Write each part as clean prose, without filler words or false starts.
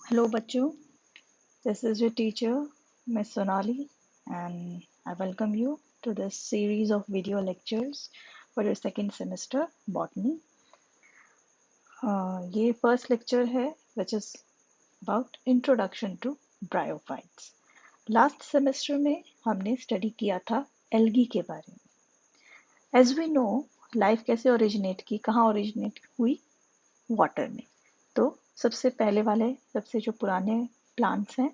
Hello बच्चों, this is your teacher Miss Sonali and I welcome you to this series of video lectures for your second semester botany. ये first lecture है which is about introduction to bryophytes. Last semester में हमने study किया था algae के बारे में. As we know, life कैसे originate की, कहाँ originate हुई? वाटर में. तो सबसे पहले वाले सबसे जो पुराने प्लांट्स हैं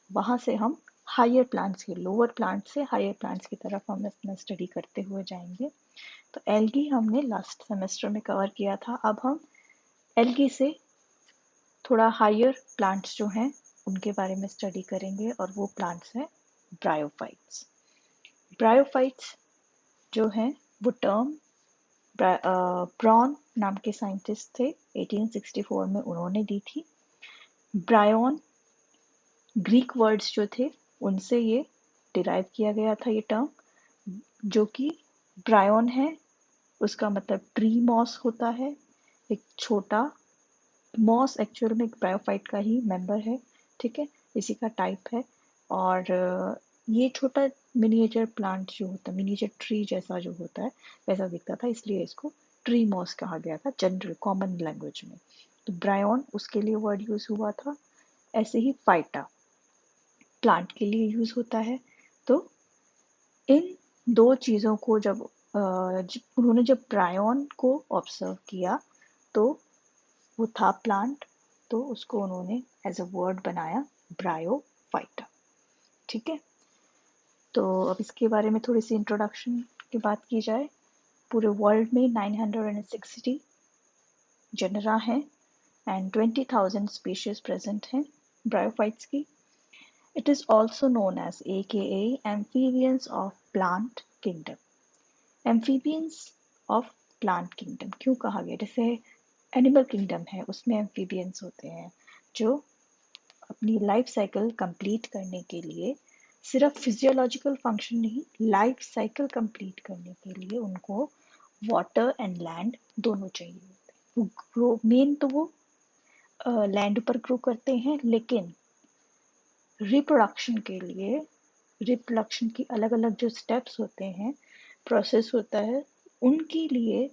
वहाँ से हम हायर प्लांट्स की लोअर प्लांट से हायर प्लांट्स की तरफ हम अपना स्टडी करते हुए जाएंगे. तो एल्गी हमने लास्ट सेमेस्टर में कवर किया था. अब हम एल्गी से थोड़ा हायर प्लांट्स जो हैं उनके बारे में स्टडी करेंगे और वो प्लांट्स हैं ब्रायोफाइट्स. ब्रायोफाइट्स जो हैं वो टर्म ब्रॉन नाम के साइंटिस्ट थे 1864 में उन्होंने दी थी. ब्रायोन ग्रीक वर्ड्स जो थे उनसे ये डिराइव किया गया था ये टर्म, जो कि ब्रायोन है उसका मतलब ट्री मॉस होता है. एक छोटा मॉस एक्चुअल में एक ब्रायोफाइट का ही मेंबर है, ठीक है, इसी का टाइप है. और ये छोटा मिनिएचर प्लांट जो होता है, मिनिएचर ट्री जैसा जो होता है वैसा दिखता था, इसलिए इसको ट्री मॉस कहा गया था जनरल कॉमन लैंग्वेज में. तो ब्रायोन उसके लिए वर्ड यूज हुआ था. ऐसे ही फाइटा प्लांट के लिए यूज होता है. तो इन दो चीज़ों को उन्होंने जब ब्रायोन को ऑब्जर्व किया तो वो था प्लांट, तो उसको उन्होंने एज अ वर्ड बनाया ब्रायोफाइटा. ठीक है, तो अब इसके बारे में थोड़ी सी इंट्रोडक्शन की बात की जाए. पूरे वर्ल्ड में 960 जनरा हैं एंड 20,000 स्पीशीज प्रेजेंट हैं ब्रायोफाइट्स की. It is also known as aka amphibians of plant kingdom. Amphibians of plant kingdom क्यों कहा गया? जैसे एनिमल किंगडम है उसमें एम्फीबियंस होते हैं जो अपनी लाइफ साइकिल कंप्लीट करने के लिए सिर्फ फिजियोलॉजिकल फंक्शन नहीं, लाइफ साइकिल कंप्लीट करने के लिए उनको वाटर एंड लैंड दोनों चाहिए होते हैं. वो ग्रो मेन तो वो लैंड पर ग्रो करते हैं, लेकिन रिप्रोडक्शन के लिए रिप्रोडक्शन की अलग अलग जो स्टेप्स होते हैं, प्रोसेस होता है, उनके लिए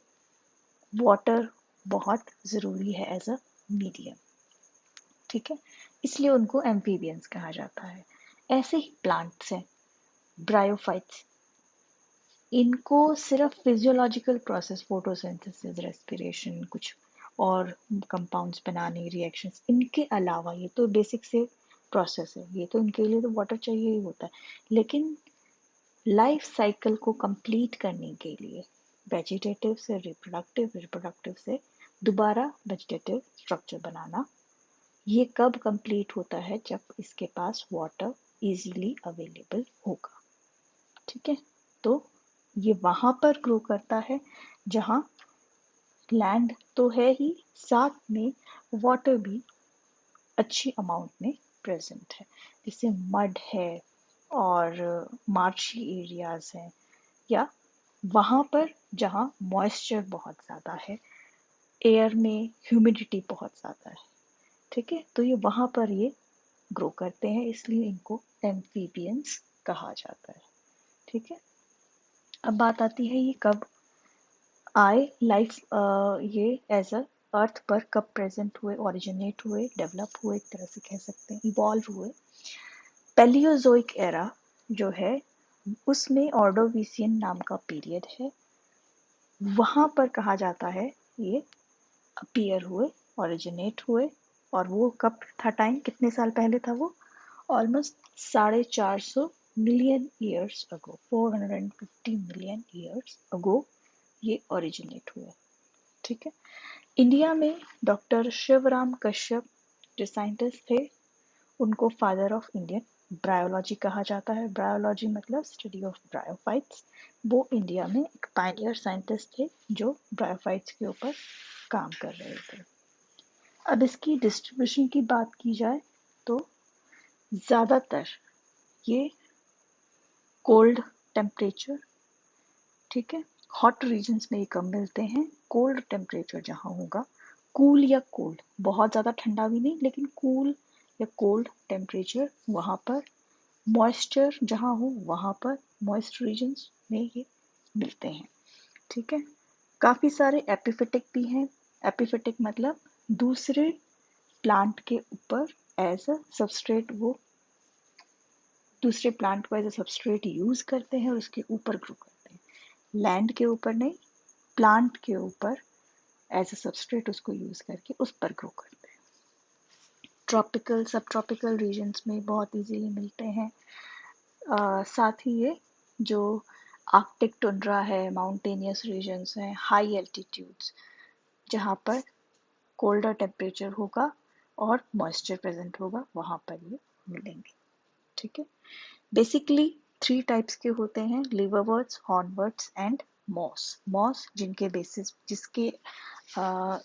वाटर बहुत ज़रूरी है एज अ मीडियम. ठीक है, इसलिए उनको एम्फीबियंस कहा जाता है. ऐसे ही प्लांट्स हैं ब्रायोफाइट्स. इनको सिर्फ फिजियोलॉजिकल प्रोसेस, फोटोसिंथेसिस, रेस्पिरेशन, कुछ और कंपाउंड्स बनाने, रिएक्शंस, इनके अलावा ये तो बेसिक से प्रोसेस है, ये तो इनके लिए तो वाटर चाहिए ही होता है. लेकिन लाइफ साइकिल को कंप्लीट करने के लिए वेजिटेटिव से रिप्रोडक्टिव, रिप्रोडक्टिव से दोबारा वेजिटेटिव स्ट्रक्चर बनाना, ये कब कंप्लीट होता है? जब इसके पास वाटर इजीली अवेलेबल होगा. ठीक है, तो ये वहां पर ग्रो करता है जहां लैंड तो है ही, साथ में वाटर भी अच्छी अमाउंट में प्रेजेंट है. जैसे मड है और मार्शी एरियाज हैं, या वहाँ पर जहाँ मॉइस्चर बहुत ज़्यादा है, एयर में ह्यूमिडिटी बहुत ज़्यादा है. ठीक है, तो ये वहाँ पर ये ग्रो करते हैं, इसलिए इनको एम्फीबियंस कहा जाता है. ठीक है, अब बात आती है ये कब आए लाइफ, ये एज अ अर्थ पर कब प्रेजेंट हुए, ओरिजिनेट हुए, डेवलप हुए, एक तरह से कह सकते हैं इवॉल्व हुए. पैलियोजोइक एरा जो है उसमें ऑर्डोविसियन नाम का पीरियड है, वहाँ पर कहा जाता है ये अपीयर हुए, ओरिजिनेट हुए. और वो कब था? टाइम कितने साल पहले था वो? Almost 450 million years ago, 450 million years ago ये ओरिजिनेट हुए. ठीक है, इंडिया में डॉक्टर शिवराम कश्यप जो साइंटिस्ट थे, उनको फादर ऑफ इंडियन ब्रायोलॉजी कहा जाता है. ब्रायोलॉजी मतलब स्टडी ऑफ ब्रायोफाइट्स. वो इंडिया में एक पायनियर साइंटिस्ट थे जो ब्रायोफाइट्स के ऊपर काम कर रहे थे. अब इसकी डिस्ट्रीब्यूशन की बात की जाए तो ज़्यादातर ये कोल्ड टेम्परेचर, ठीक है, हॉट रीजन्स में ये कम मिलते हैं. कोल्ड टेम्परेचर जहाँ होगा, कूल या कोल्ड, बहुत ज़्यादा ठंडा भी नहीं लेकिन कूल या कोल्ड टेम्परेचर वहाँ पर, मॉइस्चर जहाँ हो वहाँ पर, मॉइस्ट रीजन्स में ये मिलते हैं। ठीक है। काफ़ी सारे एपिफिटिक भी हैं। एपिफिटिक मतलब दूसरे प्लांट के ऊपर एज अ सबस्ट्रेट, वो दूसरे प्लांट को एज अ सबस्ट्रेट यूज करते हैं और उसके ऊपर ग्रो करते हैं। लैंड के ऊपर नहीं, प्लांट के ऊपर एज अ सबस्ट्रेट उसको यूज करके उस पर ग्रो करते हैं। ट्रॉपिकल सब ट्रॉपिकल रीजन्स में बहुत इजीली मिलते हैं। साथ ही ये जो आर्कटिक टुंड्रा है, माउंटेनियस रीजन्स हैं, हाई एल्टीट्यूड्स जहाँ पर कोल्डर टेम्परेचर होगा और मॉइस्चर प्रेजेंट होगा, वहाँ पर ये मिलेंगे। ठीक है। बेसिकली 3 टाइप्स के होते हैं, लिवरवर्ट्स, हॉर्नवर्ट्स एंड मॉस। मॉस जिनके बेसिस, जिसके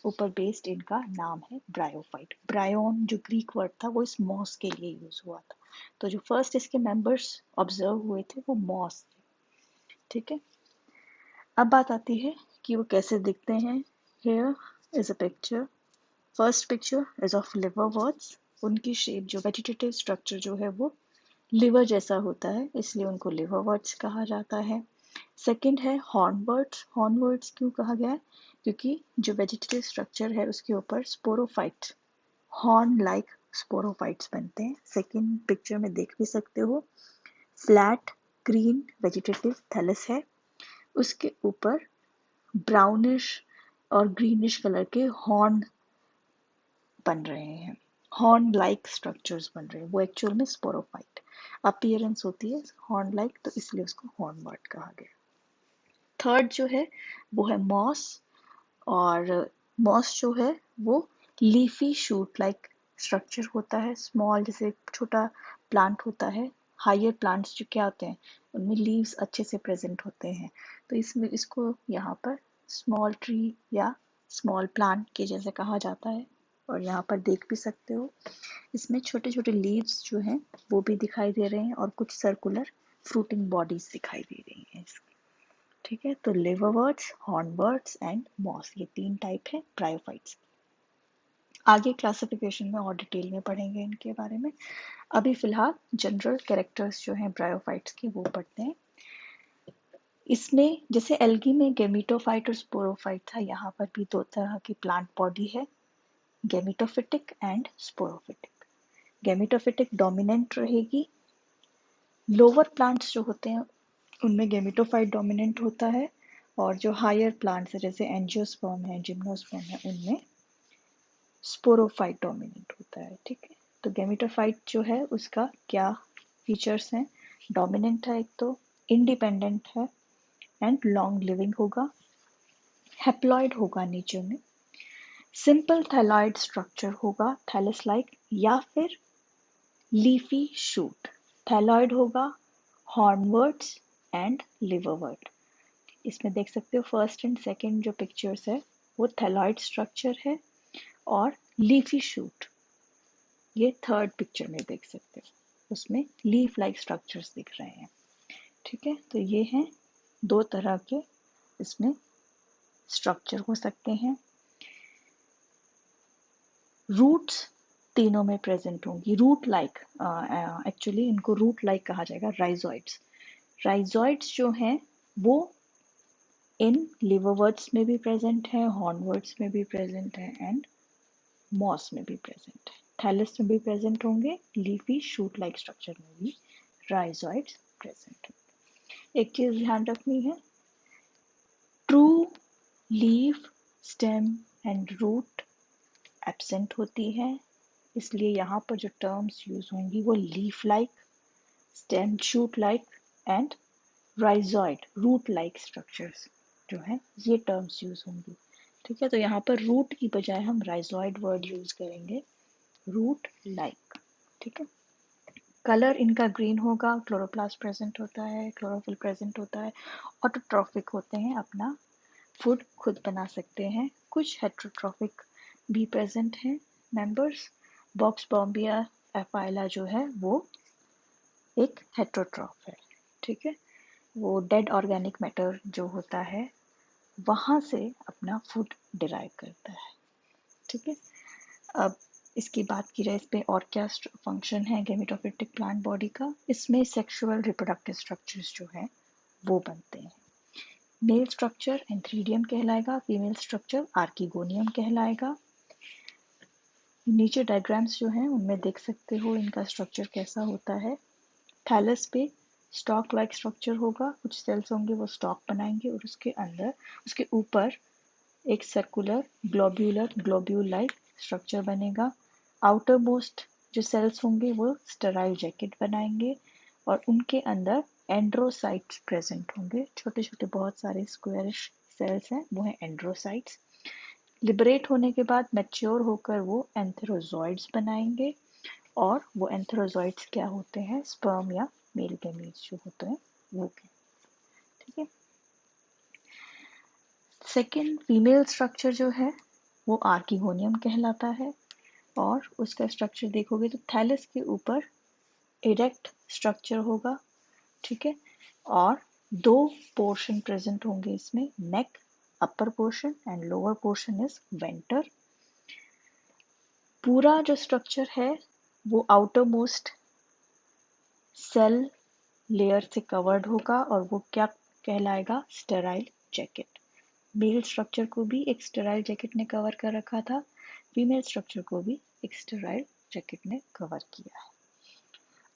ऊपर बेस्ड इनका नाम है ब्रायोफाइट। ब्रायोन जो ग्रीक वर्ड था वो इस मॉस के लिए यूज हुआ था। तो जो फर्स्ट इसके मेंबर्स ऑब्जर्व हुए थे वो मॉस थे। ठीक है। अब बात आती है कि वो कैसे दिखते हैं। Here is a picture. First picture is of liverworts. उनकी शेप, जो वेजिटेटिव स्ट्रक्चर जो है वो लिवर जैसा होता है, इसलिए उनको लिवरवर्ट्स कहा जाता है। सेकंड है हॉर्नवर्ट्स। हॉर्नवर्ट्स क्यों कहा गया है? क्योंकि जो वेजिटेटिव स्ट्रक्चर है उसके ऊपर स्पोरोफाइट्स, हॉर्न लाइक स्पोरोफाइट्स बनते हैं। सेकंड पिक्चर में देख भी सकते हो, फ्लैट ग्रीन वेजिटेटिव थैलस है, उसके ऊपर ब्राउनिश और ग्रीनिश कलर के हॉर्न बन रहे हैं, हॉर्न लाइक स्ट्रक्चर्स बन रहे हैं। वो एक्चुअल में स्पोरोफाइट अपीयरेंस होती है हॉर्न लाइक, तो इसलिए उसको हॉर्नवर्ट कहा गया। थर्ड जो है वो है मॉस। और मॉस जो है वो लीफी शूट लाइक स्ट्रक्चर होता है, स्मॉल, जैसे छोटा प्लांट होता है। हायर प्लांट्स जो क्या होते हैं उनमें लीव्स अच्छे से प्रेजेंट होते हैं, तो इसमें इसको यहाँ पर स्मॉल ट्री या स्मॉल प्लांट के जैसे कहा जाता है। और यहाँ पर देख भी सकते हो इसमें छोटे छोटे लीव्स जो हैं वो भी दिखाई दे रहे हैं और कुछ सर्कुलर फ्रूटिंग बॉडीज दिखाई दे रही हैं इसकी। ठीक है। तो लिवरवर्ट्स, हॉर्नवर्ट्स एंड मॉस, ये 3 टाइप है ब्रायोफाइट्स। आगे क्लासिफिकेशन में और डिटेल में पढ़ेंगे इनके बारे में। अभी फिलहाल जनरल कैरेक्टर्स जो हैं ब्रायोफाइट्स के वो पढ़ते हैं। इसमें जैसे एल्गी में गेमिटोफाइट और स्पोरोफाइट था, यहाँ पर भी 2 तरह की प्लांट बॉडी है, gametophytic and sporophytic. Gametophytic dominant रहेगी। लोअर प्लांट्स जो होते हैं उनमें गेमिटोफाइट डोमिनेंट होता है, और जो हायर प्लांट्स है जैसे एंजियोस्पर्म है, जिम्नोस्पर्म है, उनमें स्पोरोफाइट डोमिनेंट होता है। ठीक है। तो गेमिटोफाइट जो है उसका क्या फीचर्स हैं? डोमिनेंट है एक तो, इंडिपेंडेंट है एंड लॉन्ग लिविंग होगा, हैप्लॉइड होगा नेचर में, सिंपल थैलॉइड स्ट्रक्चर होगा थैलस लाइक, या फिर लीफी शूट। थैलॉइड होगा, हॉर्नवर्ट्स एंड लिवरवर्ट। इसमें देख सकते हो फर्स्ट एंड सेकंड जो पिक्चर्स है वो थैलॉइड स्ट्रक्चर है, और लीफी शूट ये थर्ड पिक्चर में देख सकते हो, उसमें लीफ लाइक स्ट्रक्चर्स दिख रहे हैं। ठीक है। तो ये हैं 2 तरह के इसमें स्ट्रक्चर हो सकते हैं। रूट्स तीनों में प्रेजेंट होंगी, रूट लाइक, एक्चुअली इनको रूट लाइक कहा जाएगा, राइजोइड्स। राइजोइड्स जो हैं वो इन लिवरवर्ट्स में भी प्रेजेंट है, हॉर्नवर्ट्स में भी प्रेजेंट है एंड मॉस में भी प्रेजेंट है। थैलस में भी प्रेजेंट होंगे, लीफी शूट लाइक स्ट्रक्चर में भी राइजोइड्स प्रेजेंट होंगे। एक चीज ध्यान रखनी है, true leaf, stem and root absent होती है, इसलिए यहाँ पर जो टर्म्स यूज होंगी वो leaf like, stem shoot like and rhizoid root like structures जो है ये टर्म्स यूज होंगी। ठीक है। तो यहाँ पर रूट की बजाय हम राइजॉइड वर्ड यूज करेंगे, रूट लाइक। ठीक है। कलर इनका ग्रीन होगा, क्लोरोप्लास्ट प्रेजेंट होता है, क्लोरोफिल प्रेजेंट होता है, ऑटोट्रॉफिक होते हैं, अपना फूड खुद बना सकते हैं। कुछ हेट्रोट्रॉफिक भी प्रेजेंट हैं मेंबर्स। बॉक्सबॉम्बिया एफाइला जो है वो एक हेट्रोट्रॉफ है। ठीक है। वो डेड ऑर्गेनिक मैटर जो होता है वहाँ से अपना फूड डिराइव करता है। ठीक है। अब इसकी बात की जाए इस पे और क्या फंक्शन है गेमेटोफिटिक प्लांट बॉडी का, इसमें सेक्सुअल रिप्रोडक्टिव स्ट्रक्चर्स जो है वो बनते हैं। मेल स्ट्रक्चर एंथ्रीडियम कहलाएगा, फीमेल स्ट्रक्चर आर्किगोनियम कहलाएगा। नीचे डायग्राम्स जो हैं उनमें देख सकते हो इनका स्ट्रक्चर कैसा होता है। थैलस पे स्टॉक लाइक स्ट्रक्चर होगा, कुछ सेल्स होंगे वो स्टॉक बनाएंगे और उसके अंदर उसके ऊपर एक सर्कुलर ग्लोब्यूल लाइक स्ट्रक्चर बनेगा। आउटर मोस्ट जो सेल्स होंगे वो स्टेराइल जैकेट बनाएंगे और उनके अंदर एंड्रोसाइट्स प्रेजेंट होंगे, छोटे छोटे बहुत सारे स्क्वायरिश सेल्स हैं वो हैं एंड्रोसाइट्स। लिबरेट होने के बाद मैच्योर होकर वो एंथेरोजॉइड्स बनाएंगे और वो एंथेरोजॉइड्स क्या होते हैं, स्पर्म या मेल गैमीट्स जो होते हैं वो के। ठीक है। सेकेंड फीमेल स्ट्रक्चर जो है वो आर्किगोनियम कहलाता है और उसका स्ट्रक्चर देखोगे तो थैलस के ऊपर इरेक्ट स्ट्रक्चर होगा। ठीक है। और दो पोर्शन प्रेजेंट होंगे इसमें, neck upper portion and lower portion is venter. पूरा जो स्ट्रक्चर है वो आउटर मोस्ट सेल लेयर से कवर्ड होगा और वो क्या कहलाएगा, स्टेराइल जैकेट। मेल स्ट्रक्चर को भी एक स्टेराइल जैकेट ने कवर कर रखा था, फीमेल स्ट्रक्चर को भी एक स्टेराइल जैकेट ने कवर किया है।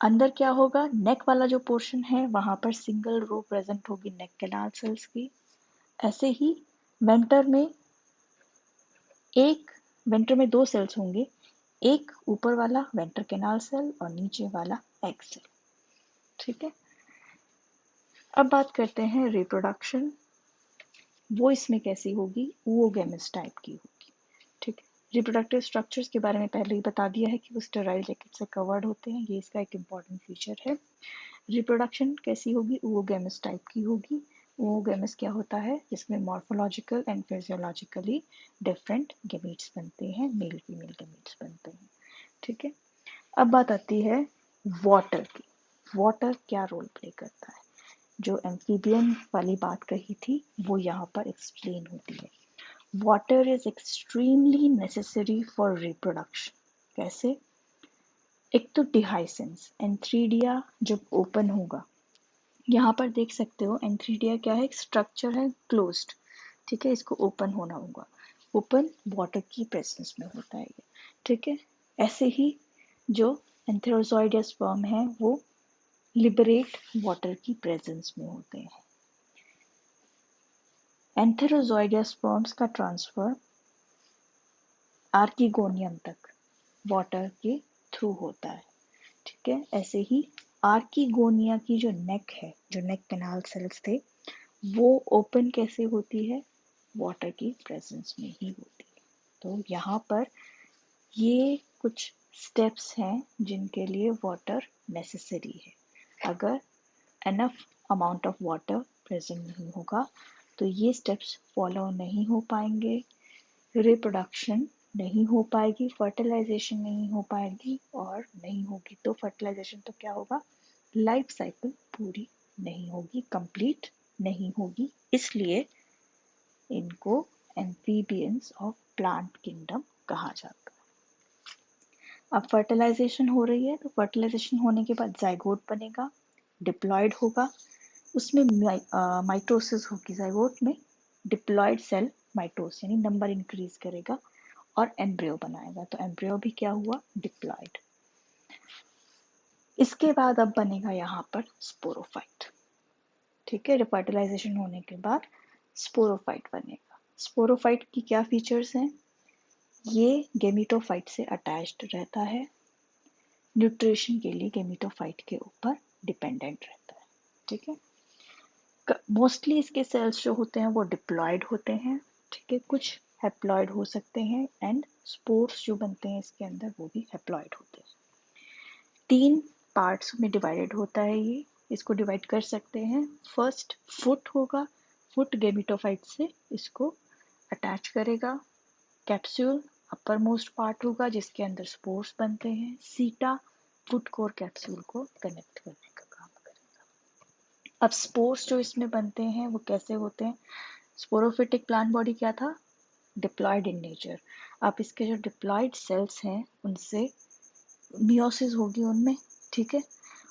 अंदर क्या होगा, नेक वाला जो पोर्शन है वहां पर सिंगल रो प्रेजेंट होगी नेक कैनाल सेल्स की। ऐसे ही वेंटर में दो सेल्स होंगे, एक ऊपर वाला वेंटर कैनाल सेल और नीचे वाला एग सेल। ठीक है। अब बात करते हैं रिप्रोडक्शन, वो इसमें कैसी होगी, oogamous टाइप की होगी। ठीक है। रिप्रोडक्टिव स्ट्रक्चर्स के बारे में पहले ही बता दिया है कि वो स्टेराइल जैकेट से कवर्ड होते हैं, ये इसका एक इम्पॉर्टेंट फीचर है। रिप्रोडक्शन कैसी होगी, oogamous टाइप की होगी। oogamous क्या होता है, जिसमें morphological and physiologically different gametes बनते हैं, मेल फीमेल गैमीट्स बनते हैं। ठीक है। अब बात आती है वाटर की। वाटर क्या रोल प्ले करता है, जो एम्फीबियन वाली बात कही थी वो यहाँ पर एक्सप्लेन होती है। Water is extremely necessary for reproduction. कैसे, एक तो डिहाइसेंस, एंथ्रीडिया जब ओपन होगा, यहाँ पर देख सकते हो एंथ्रीडिया क्या है, एक स्ट्रक्चर है क्लोज्ड। ठीक है, इसको ओपन होना होगा, ओपन वाटर की प्रेजेंस में होता है ये। ठीक है। ऐसे ही जो एंथेरोजॉइड या स्पर्म है वो लिबरेट वाटर की प्रेजेंस में होते हैं। एंथेरोजॉइड या स्पर्म्स का ट्रांसफर आर्किगोनियम तक वाटर के थ्रू होता है। ठीक है। ऐसे ही आर्किगोनिया की जो नेक है, जो नेक कैनाल सेल्स थे, वो ओपन कैसे होती है, वाटर की प्रेजेंस में ही होती है। तो यहाँ पर ये कुछ स्टेप्स हैं जिनके लिए वाटर नेसेसरी है। अगर enough amount of water present नहीं होगा तो ये स्टेप्स फॉलो नहीं हो पाएंगे, रिप्रोडक्शन नहीं हो पाएगी, फर्टिलाइजेशन नहीं हो पाएगी, और नहीं होगी तो फर्टिलाइजेशन तो क्या होगा, लाइफ साइकिल पूरी नहीं होगी, कंप्लीट नहीं होगी। इसलिए इनको एम्फीबियंस ऑफ प्लांट किंगडम कहा जाता है। अब फर्टिलाइजेशन हो रही है तो फर्टिलाइजेशन होने के बाद जाइगोट बनेगा, डिप्लॉयड होगा, उसमें माइटोसिस होगी, जाइगोट में डिप्लॉयड सेल माइटोस यानी नंबर इंक्रीज करेगा और एम्ब्रियो बनाएगा, तो एम्ब्रियो भी क्या हुआ, डिप्लॉयड। इसके बाद अब बनेगा यहाँ पर स्पोरोफाइट। ठीक है, फर्टिलाइजेशन होने के बाद स्पोरोफाइट बनेगा। स्पोरोफाइट की क्या फीचर्स हैं, ये गेमिटोफाइट से अटैच्ड रहता है, न्यूट्रिशन के लिए गेमिटोफाइट के ऊपर डिपेंडेंट रहता है। ठीक है। मोस्टली इसके सेल्स जो होते हैं वो डिप्लॉयड होते हैं। ठीक है, कुछ हैप्लॉयड हो सकते हैं एंड स्पोर्स जो बनते हैं इसके अंदर वो भी हैप्लॉयड होते हैं। 3 पार्ट्स में डिवाइडेड होता है ये, इसको डिवाइड कर सकते हैं। फर्स्ट फुट होगा, फुट गेमिटोफाइट से इसको अटैच करेगा। कैप्सूल अपर मोस्ट पार्ट होगा जिसके अंदर स्पोर्स बनते हैं। सीटा फुट कोर कैप्सूल को कनेक्ट करने का काम करेगा। अब स्पोर्स जो इसमें बनते हैं वो कैसे होते हैं, स्पोरोफिटिक प्लांट बॉडी क्या था, डिप्लॉयड इन नेचर। आप इसके जो डिप्लॉयड सेल्स हैं उनसे मियोसिस होगी उनमें, ठीक है।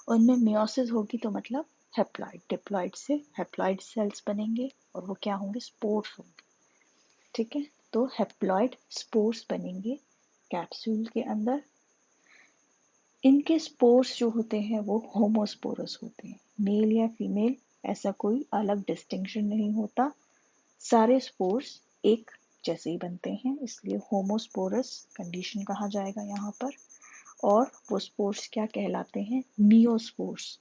उनमें मियोसिस होगी तो मतलब हैप्लॉइड, डिप्लॉयड से हैप्लॉइड सेल्स बनेंगे और वो क्या होंगे, स्पोर्स होंगे, ठीक है। तो हैप्लॉइड स्पोर्स बनेंगे कैप्सूल के अंदर। इनके स्पोर्स जो होते हैं वो होमोस्पोरस होते हैं, मेल या फीमेल ऐसा कोई अलग डिस्टिंक्शन नहीं होता, सारे स्पोर्स एक जैसे ही बनते हैं, इसलिए होमोस्पोरस कंडीशन कहा जाएगा यहाँ पर। और वो स्पोर्स क्या कहलाते हैं, मियोस्पोर्स,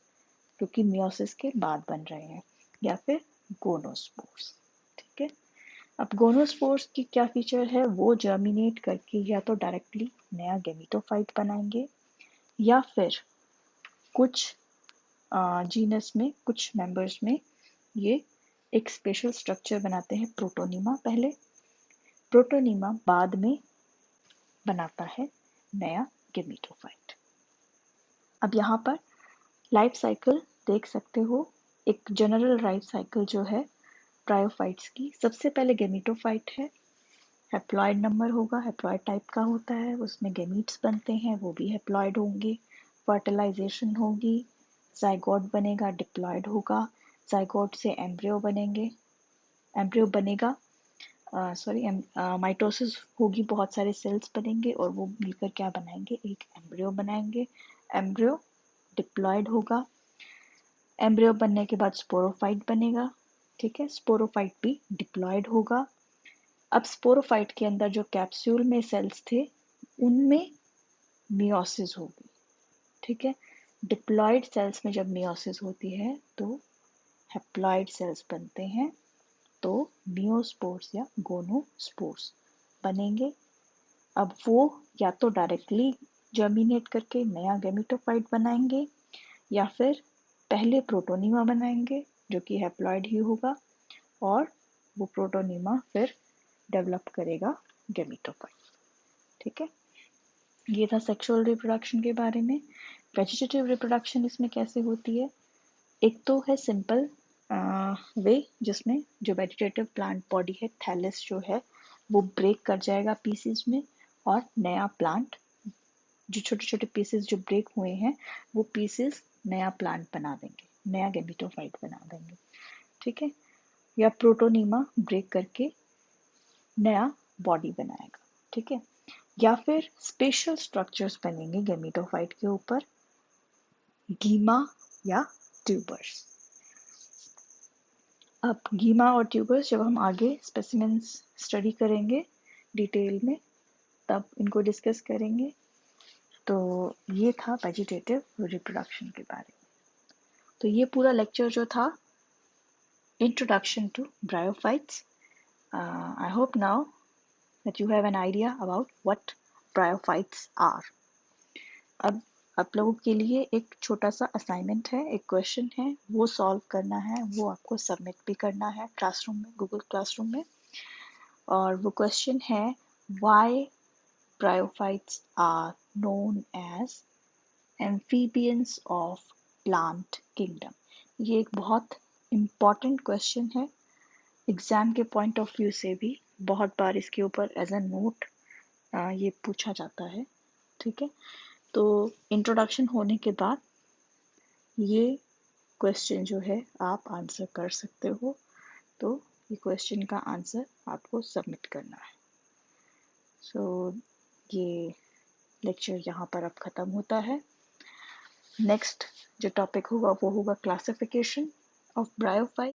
क्योंकि मियोसिस के बाद बन रहे हैं, या फिर गोनोस्पोर्स, ठीक है। अब गोनोस्पोर्स की क्या फीचर है, वो जर्मिनेट करके या तो डायरेक्टली नया गेमिटोफाइट बनाएंगे या फिर कुछ जीनस में, कुछ मेंबर्स में ये एक स्पेशल स्ट्रक्चर बनाते हैं, प्रोटोनिमा पहले, प्रोटोनिमा बाद में बनाता है नया गेमिटोफाइट। अब यहाँ पर लाइफ साइकिल देख सकते हो, एक जनरल लाइफ साइकिल जो है ब्रायोफाइट्स की, सबसे पहले गेमिटोफाइट है, हैप्लॉइड नंबर होगा, हैप्लॉइड टाइप का होता है, उसमें गेमीट्स बनते हैं, वो भी हैप्लॉइड होंगे, फर्टिलाइजेशन होगी, जाइगोट बनेगा, डिप्लॉइड होगा, जाइगोट से एम्ब्रियो बनेंगे, एम्ब्रियो बनेगा, सॉरी माइटोसिस होगी, बहुत सारे सेल्स बनेंगे और वो मिलकर क्या बनाएंगे, एक एम्ब्रियो बनाएंगे, एम्ब्रियो डिप्लॉइड होगा, एम्ब्रियो बनने के बाद स्पोरोफाइट बनेगा, ठीक है, स्पोरोफाइट भी डिप्लॉइड होगा। अब स्पोरोफाइट के अंदर जो कैप्सूल में सेल्स थे उनमें मियोसिस होगी, ठीक है। डिप्लॉइड सेल्स में जब मियोसिस होती है तो हैप्लॉइड सेल्स बनते हैं, तो मियोस्पोर्स या गोनोस्पोर्स बनेंगे। अब वो या तो डायरेक्टली जर्मिनेट करके नया गेमिटोफाइट बनाएंगे या फिर पहले प्रोटोनिमा बनाएंगे जो कि हैप्लॉइड ही होगा, और वो प्रोटोनिमा फिर डेवलप करेगा गेमिटोफाइट, ठीक है। ये था सेक्सुअल रिप्रोडक्शन के बारे में। वेजिटेटिव रिप्रोडक्शन इसमें कैसे होती है, एक तो है सिंपल वे जिसमें जो वेजिटेटिव प्लांट बॉडी है, थैलस जो है वो ब्रेक कर जाएगा पीसेस में और नया प्लांट, जो छोटे छोटे पीसेस जो ब्रेक हुए हैं वो पीसेस नया प्लांट बना देंगे, नया गेमिटोफाइट बना देंगे, ठीक है। या प्रोटोनिमा ब्रेक करके नया बॉडी बनाएगा, ठीक है। या फिर स्पेशल स्ट्रक्चर्स बनेंगे गेमिटोफाइट के ऊपर, गीमा या ट्यूबर्स। अब गीमा और ट्यूबर्स जब हम आगे स्पेसिमेंस स्टडी करेंगे डिटेल में तब इनको डिस्कस करेंगे। तो ये था वेजिटेटिव रिप्रोडक्शन के बारे में। तो ये पूरा लेक्चर जो था introduction to bryophytes, I hope now that you have an idea about what bryophytes are. अब आप लोगों के लिए एक छोटा सा असाइनमेंट है, एक क्वेश्चन है, वो सॉल्व करना है, वो आपको सबमिट भी करना है क्लासरूम में, गूगल क्लासरूम में। और वो क्वेश्चन है, why bryophytes are known as amphibians of plant kingdom। ये एक बहुत इम्पॉर्टेंट क्वेश्चन है, एग्जाम के पॉइंट ऑफ व्यू से भी बहुत बार इसके ऊपर एज अ नोट ये पूछा जाता है, ठीक है। तो इंट्रोडक्शन होने के बाद ये क्वेश्चन जो है आप आंसर कर सकते हो, तो ये क्वेश्चन का आंसर आपको सबमिट करना है। सो ये लेक्चर यहाँ पर अब ख़त्म होता है। नेक्स्ट जो टॉपिक होगा वो होगा क्लासिफिकेशन ऑफ ब्रायोफाइट।